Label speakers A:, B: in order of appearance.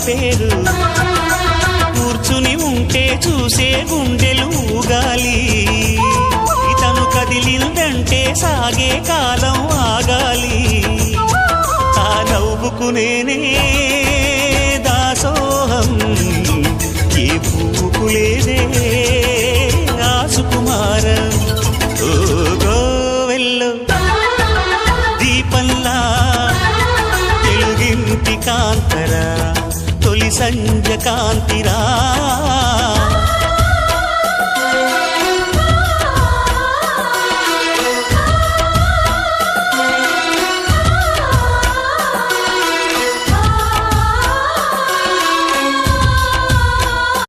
A: పేరు కూర్చుని ఉంటే చూసే గుండెలు ఊగాలి ఇతను కదిలిందంటే సాగే కాలం ఆగాలి ఆ నవ్వుకు నేనే దాసోహం ఏ పువ్వుకు లేదే ఆ సుకుమారం ఓ గోవెల్లో దీపంలా తెలుగింటి కాంతరా తొలి సంధ్య కాంత